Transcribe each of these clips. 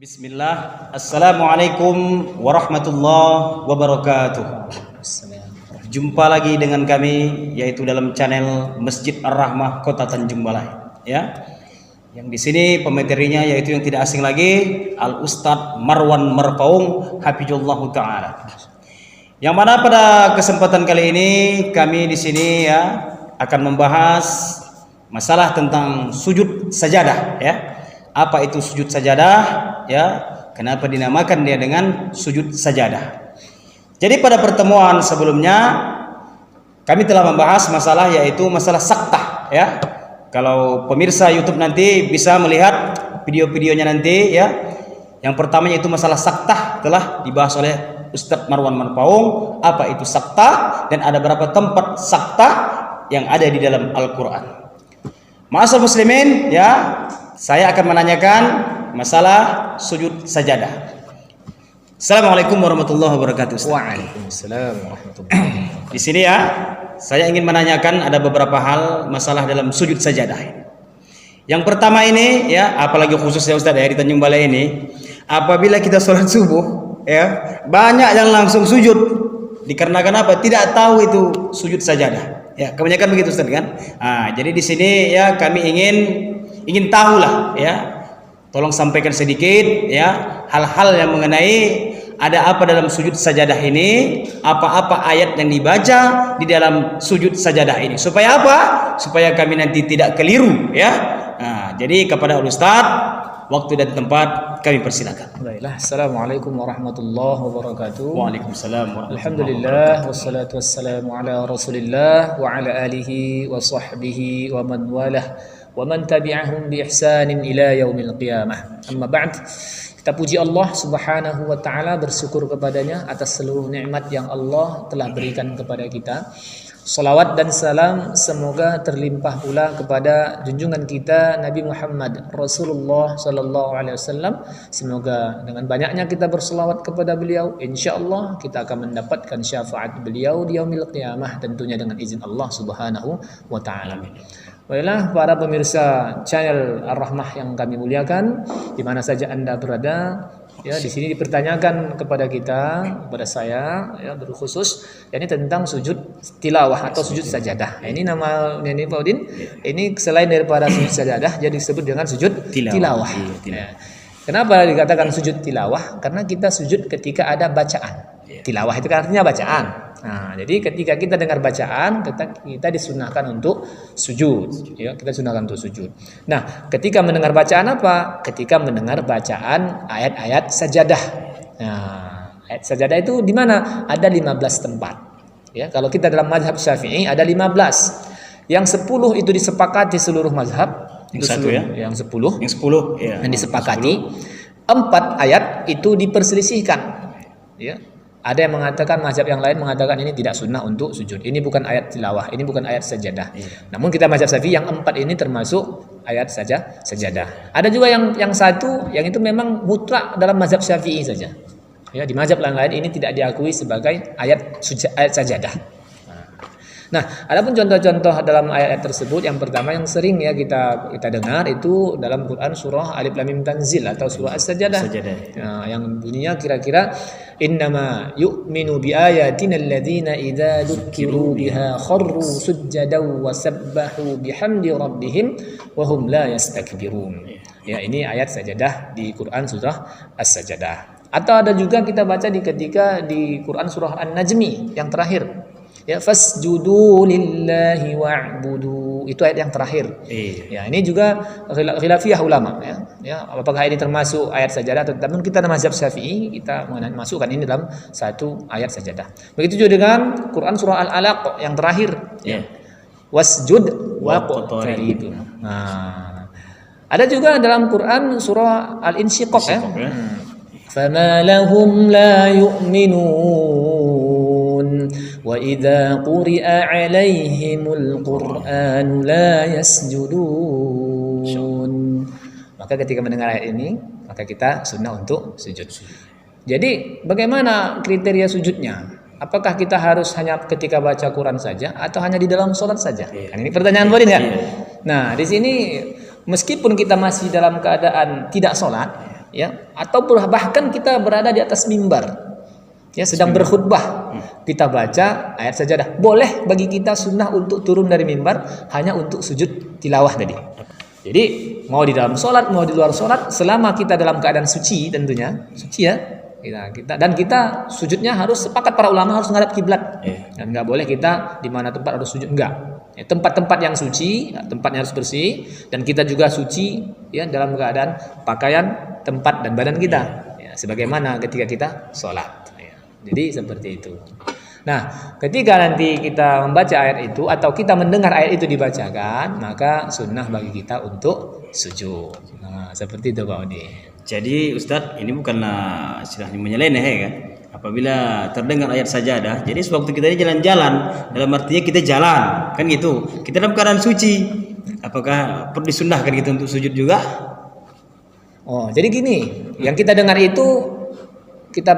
Bismillah, Assalamualaikum warahmatullahi wabarakatuh. Jumpa lagi dengan kami, yaitu dalam channel Masjid Ar-Rahmah Kota Tanjung Balai. Ya, yang di sini pematerinya yaitu yang tidak asing lagi, Al Ustadz Marwan Marpaung, Hafizullahu Taala. Yang mana pada kesempatan kali ini kami di sini ya akan membahas masalah tentang sujud sajadah. Ya, apa itu sujud sajadah? Ya, kenapa dinamakan dia dengan sujud sajadah? Jadi pada pertemuan sebelumnya kami telah membahas masalah yaitu masalah saktah. Ya, kalau pemirsa YouTube nanti bisa melihat video-videonya nanti. Ya, yang pertama yaitu masalah saktah telah dibahas oleh Ustadz Marwan Marpaung. Apa itu saktah dan ada berapa tempat saktah yang ada di dalam Al-Quran. Ma'asyiral muslimin, ya, saya akan menanyakan masalah sujud sajadah. Assalamualaikum warahmatullahi wabarakatuh. Waalaikumsalam warahmatullahi wabarakatuh. Di sini ya, saya ingin menanyakan ada beberapa hal masalah dalam sujud sajadah. Yang pertama ini ya, apalagi khususnya Ustaz ya di Tanjung Balai ini, apabila kita sholat subuh ya, banyak yang langsung sujud dikarenakan apa? Tidak tahu itu sujud sajadah. Ya, kebanyakan begitu Ustaz kan? Jadi di sini ya kami ingin tahulah ya. Tolong sampaikan sedikit ya hal-hal yang mengenai ada apa dalam sujud sajadah ini, apa-apa ayat yang dibaca di dalam sujud sajadah ini. Supaya apa? Supaya kami nanti tidak keliru ya. Jadi kepada Ustaz, waktu dan tempat kami persilakan. Baiklah, Assalamualaikum warahmatullahi wabarakatuh. Waalaikumsalam. Alhamdulillah wassalatu wassalamu ala Rasulillah wa ala alihi wa sahbihi wa man walah wa man tabi'ahum bi ihsanin ila yaumil qiyamah. Amma ba'd. Kita puji Allah Subhanahu wa taala, bersyukur kepadanya atas seluruh nikmat yang Allah telah berikan kepada kita. Salawat dan salam semoga terlimpah pula kepada junjungan kita Nabi Muhammad Rasulullah sallallahu alaihi wasallam. Semoga dengan banyaknya kita berselawat kepada beliau, insyaallah kita akan mendapatkan syafaat beliau di yaumil qiyamah, tentunya dengan izin Allah Subhanahu wa taala. Baiklah para pemirsa channel Ar-Rahmah yang kami muliakan, di mana saja Anda berada, ya di sini dipertanyakan kepada kita, kepada saya ya berkhusus yakni tentang sujud tilawah atau sujud sajadah. Ini nama ini Pak Udin. Ini selain daripada sujud sajadah jadi disebut dengan sujud tilawah. Ya. Kenapa dikatakan sujud tilawah? Karena kita sujud ketika ada bacaan. Tilawah itu kan artinya bacaan. Jadi ketika kita dengar bacaan, kita disunahkan untuk sujud. Ya, kita disunahkan untuk sujud. Nah, ketika mendengar bacaan apa? Ketika mendengar bacaan ayat-ayat sajadah. Ayat sajadah itu di mana? Ada 15 tempat. Ya, kalau kita dalam mazhab Syafi'i ada 15. Yang 10 itu disepakati seluruh mazhab. Yang satu ya? Yang 10. Yang 10 ya. Yang disepakati. 4 ayat itu diperselisihkan. Ya. Ada yang mengatakan, mazhab yang lain mengatakan ini tidak sunnah untuk sujud. Ini bukan ayat tilawah, ini bukan ayat sajadah. Namun kita mazhab Syafi'i yang 4 ini termasuk ayat saja sajadah. Ada juga yang satu yang itu memang mutlak dalam mazhab Syafi'i saja. Ya, di mazhab lain ini tidak diakui sebagai ayat sajadah. Nah, adapun contoh-contoh dalam ayat tersebut, yang pertama yang sering ya kita dengar itu dalam Quran surah Alif Lam Mim Tanzil atau surah As-Sajadah. Yang bunyinya kira-kira innama yu'minu bi ayatina alladziina idza dzukiru biha kharru sujjadan wa sabbahu bihamdi rabbihim wa hum la yastakbirun. Ya, ini ayat sajadah di Quran surah As-Sajadah. Atau ada juga kita baca ketika di Quran surah An-Najmi yang terakhir. Ya, fasjudu lillahi wa'budu, itu ayat yang terakhir. Ya, ini juga khilafiyah ulama ya. Ya, apakah ini termasuk ayat sajadah atau tidak? Namun kita dalam mazhab Syafi'i kita masukkan ini dalam satu ayat sajadah. Begitu juga dengan Quran surah Al-Alaq yang terakhir. Ya. Wasjud waqtarib. Ada juga dalam Quran surah Al-Insyiqaq ya. Fama lahum la yu'minun wa idza quri'a 'alaihimul Qur'anu la yasjudun. Maka ketika mendengar ayat ini, maka kita sunnah untuk sujud. Jadi bagaimana kriteria sujudnya? Apakah kita harus hanya ketika baca Quran saja atau hanya di dalam sholat saja? Kan ini pertanyaan boleh ya? Nah, di sini meskipun kita masih dalam keadaan tidak sholat, ya, atau bahkan kita berada di atas mimbar, ya, sedang berkhutbah, kita baca ayat sajadah. Boleh bagi kita sunnah untuk turun dari mimbar hanya untuk sujud tilawah tadi. Jadi mau di dalam sholat, mau di luar sholat, selama kita dalam keadaan suci, tentunya suci ya. Kita sujudnya harus, sepakat para ulama, harus menghadap kiblat, dan nggak boleh kita di mana tempat harus sujud, enggak. Tempat-tempat yang suci, tempatnya harus bersih, dan kita juga suci, ya, dalam keadaan pakaian, tempat dan badan kita, ya, sebagaimana ketika kita sholat, ya. Jadi seperti itu. Nah, ketika nanti kita membaca ayat itu atau kita mendengar ayat itu dibacakan, maka sunnah bagi kita untuk sujud. Nah, seperti itu Pak Odi. Jadi Ustadz, ini bukanlah istilahnya menyeleneh ya kan? Apabila terdengar ayat sajadah, jadi sewaktu kita ini jalan-jalan, dalam artinya kita jalan, kan gitu. Kita dalam keadaan suci, apakah perlu disunnahkan gitu untuk sujud juga? Oh, jadi gini, yang kita dengar itu kita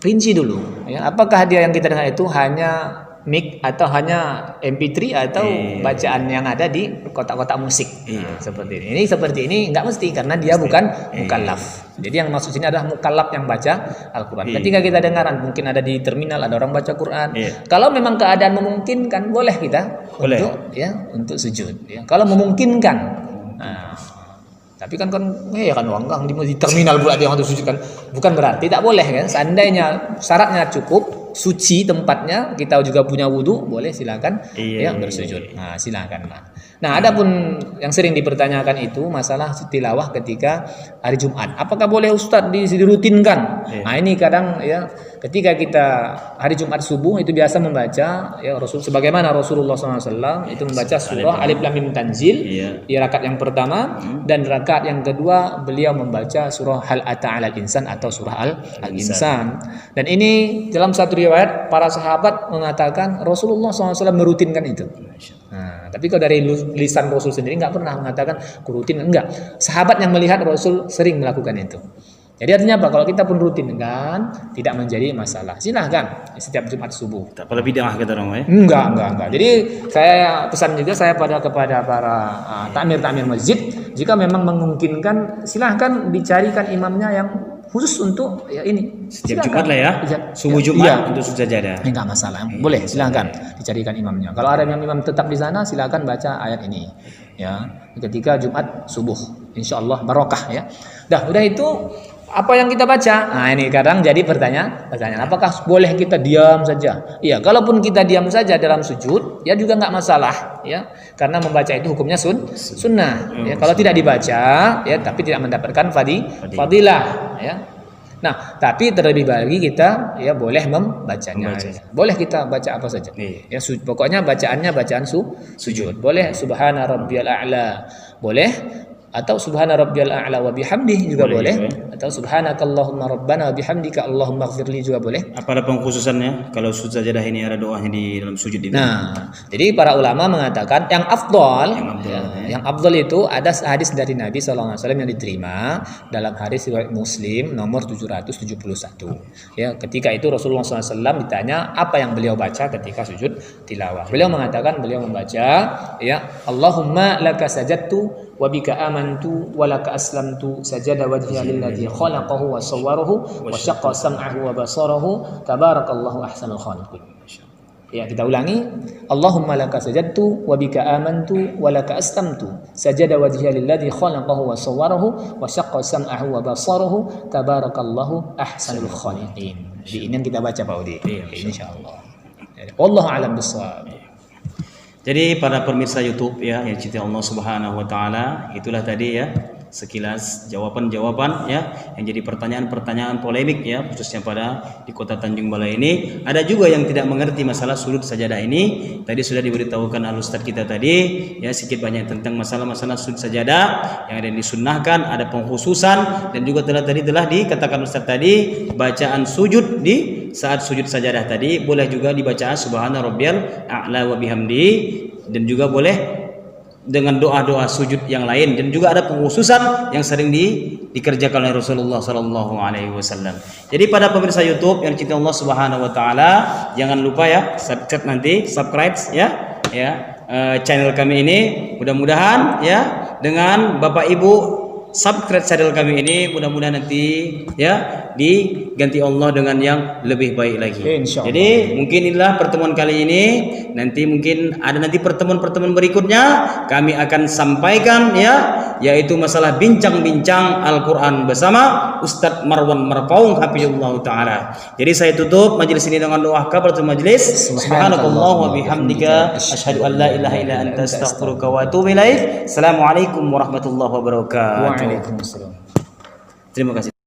rinci dulu, ya. Apakah dia yang kita dengar itu hanya mic atau hanya MP3 atau bacaan yang ada di kotak-kotak musik. Nah, seperti ini. Ini seperti ini enggak mesti, karena dia bukan mukallaf. Jadi yang maksud sini adalah mukallaf yang baca Al-Qur'an. Ketika kita dengar, mungkin ada di terminal ada orang baca Quran. Kalau memang keadaan memungkinkan, boleh kita untuk sujud, ya. Kalau memungkinkan. Nah, tapi kan ya kan wanggang di terminal pula dia untuk sujud kan. Bukan berarti tak boleh kan. Seandainya syaratnya cukup, suci tempatnya, kita juga punya wudu, boleh silakan bersujud. Nah, silakan. Nah, adapun yang sering dipertanyakan itu masalah tilawah ketika hari Jumat. Apakah boleh Ustadz dirutinkan? Nah, ini kadang ya, ketika kita hari Jumat subuh itu biasa membaca, ya, sebagaimana Rasulullah SAW itu membaca surah Alif Lam Mim Tanzil di rakaat yang pertama, dan rakaat yang kedua beliau membaca surah Hal Ata 'alal Insan atau surah Al-Insan. Dan ini dalam satu riwayat para sahabat mengatakan Rasulullah SAW merutinkan itu. Nah, tapi kalau dari lisan Rasul sendiri nggak pernah mengatakan rutin, enggak. Sahabat yang melihat Rasul sering melakukan itu. Jadi artinya apa? Kalau kita pun rutin kan, tidak menjadi masalah. Silahkan setiap Jumat subuh. Tak perlu bid'ah kata orang ya? Enggak. Jadi saya pesan juga kepada para takmir masjid, jika memang memungkinkan, silahkan dicarikan imamnya yang khusus untuk ya ini. Setiap Jumat lah ya. Subuh Jumat untuk sajadah. Enggak masalah. Boleh, silahkan dicarikan imamnya. Kalau ada yang imam tetap di sana, silahkan baca ayat ini. Ya, ketika Jumat subuh, insyaallah barokah ya. Udah itu apa yang kita baca? Nah, ini kadang jadi pertanyaan, apakah boleh kita diam saja? Iya, kalaupun kita diam saja dalam sujud, ya juga nggak masalah, ya, karena membaca itu hukumnya sunnah. Ya, kalau tidak dibaca, ya, tapi tidak mendapatkan fadilah, ya. Nah, tapi terlebih lagi kita ya boleh membacanya. Boleh kita baca apa saja. Ya, pokoknya bacaannya bacaan sujud. Boleh subhana rabbiyal a'la. Boleh, atau subhana rabbiyal a'la wa bihamdihi juga boleh. Atau subhanakallahumma rabbana wa bihamdika allahumma ighfirli juga boleh. Apa ada pengkhususannya kalau sujud sajadah ini ada doanya di dalam sujud itu? Nah, jadi para ulama mengatakan yang afdal itu ada hadis dari Nabi SAW yang diterima dalam hadis riwayat Muslim nomor 771. Ya, ketika itu Rasulullah SAW ditanya apa yang beliau baca ketika sujud tilawah. Beliau mengatakan, beliau membaca ya Allahumma laka sajadtu wa bika amantu wa laka aslamtu sajada wajhiya lilladzi khalaqahu wa sawwarahu wa syaqqa sam'ahu wa basarahu tabarakallahu ahsanul khaliqin. Ya, kita ulangi. Allahumma laka sajadtu wa bika amantu wa laka aslamtu sajada wajhiya lilladzi khalaqahu wa sawwarahu wa syaqqa sam'ahu wa basarahu tabarakallahu ahsanul khaliqin. Jadi ini yang kita baca Pak Udi. Insyaallah. Wallahu a'lam bissawab. Jadi para pemirsa YouTube ya yang cinta Allah Subhanahu wa taala, itulah tadi ya sekilas jawaban-jawaban ya yang jadi pertanyaan-pertanyaan polemik ya, khususnya pada di Kota Tanjung Balai ini. Ada juga yang tidak mengerti masalah sujud sajadah ini. Tadi sudah diberitahukan al-ustaz kita tadi ya sedikit banyak tentang masalah-masalah sujud sajadah yang ada yang disunnahkan, ada pengkhususan, dan juga telah dikatakan ustaz tadi bacaan sujud di saat sujud sajadah tadi boleh juga dibaca subhana rabbiyal a'la wa bihamdi, dan juga boleh dengan doa-doa sujud yang lain, dan juga ada pengkhususan yang sering dikerjakan oleh Rasulullah sallallahu alaihi wasallam. Jadi pada pemirsa YouTube yang cinta Allah Subhanahu wa taala, jangan lupa ya subscribe ya channel kami ini. Mudah-mudahan ya dengan Bapak Ibu subscribe channel kami ini, mudah-mudahan nanti ya diganti Allah dengan yang lebih baik lagi. Insya Allah. Jadi mungkin inilah pertemuan kali ini. Nanti mungkin ada nanti pertemuan-pertemuan berikutnya kami akan sampaikan ya, yaitu masalah bincang-bincang Al-Quran bersama Ustadz Marwan Marpaung hafizahullah taala. Jadi saya tutup majelis ini dengan doa kafaratul majelis. Subhanakallah wa bihamdika asyhadu an la ilaha illa anta astaghfiruka wa atubu ilaik. Assalamualaikum warahmatullahi wabarakatuh. Waalaikumsalam. Terima kasih.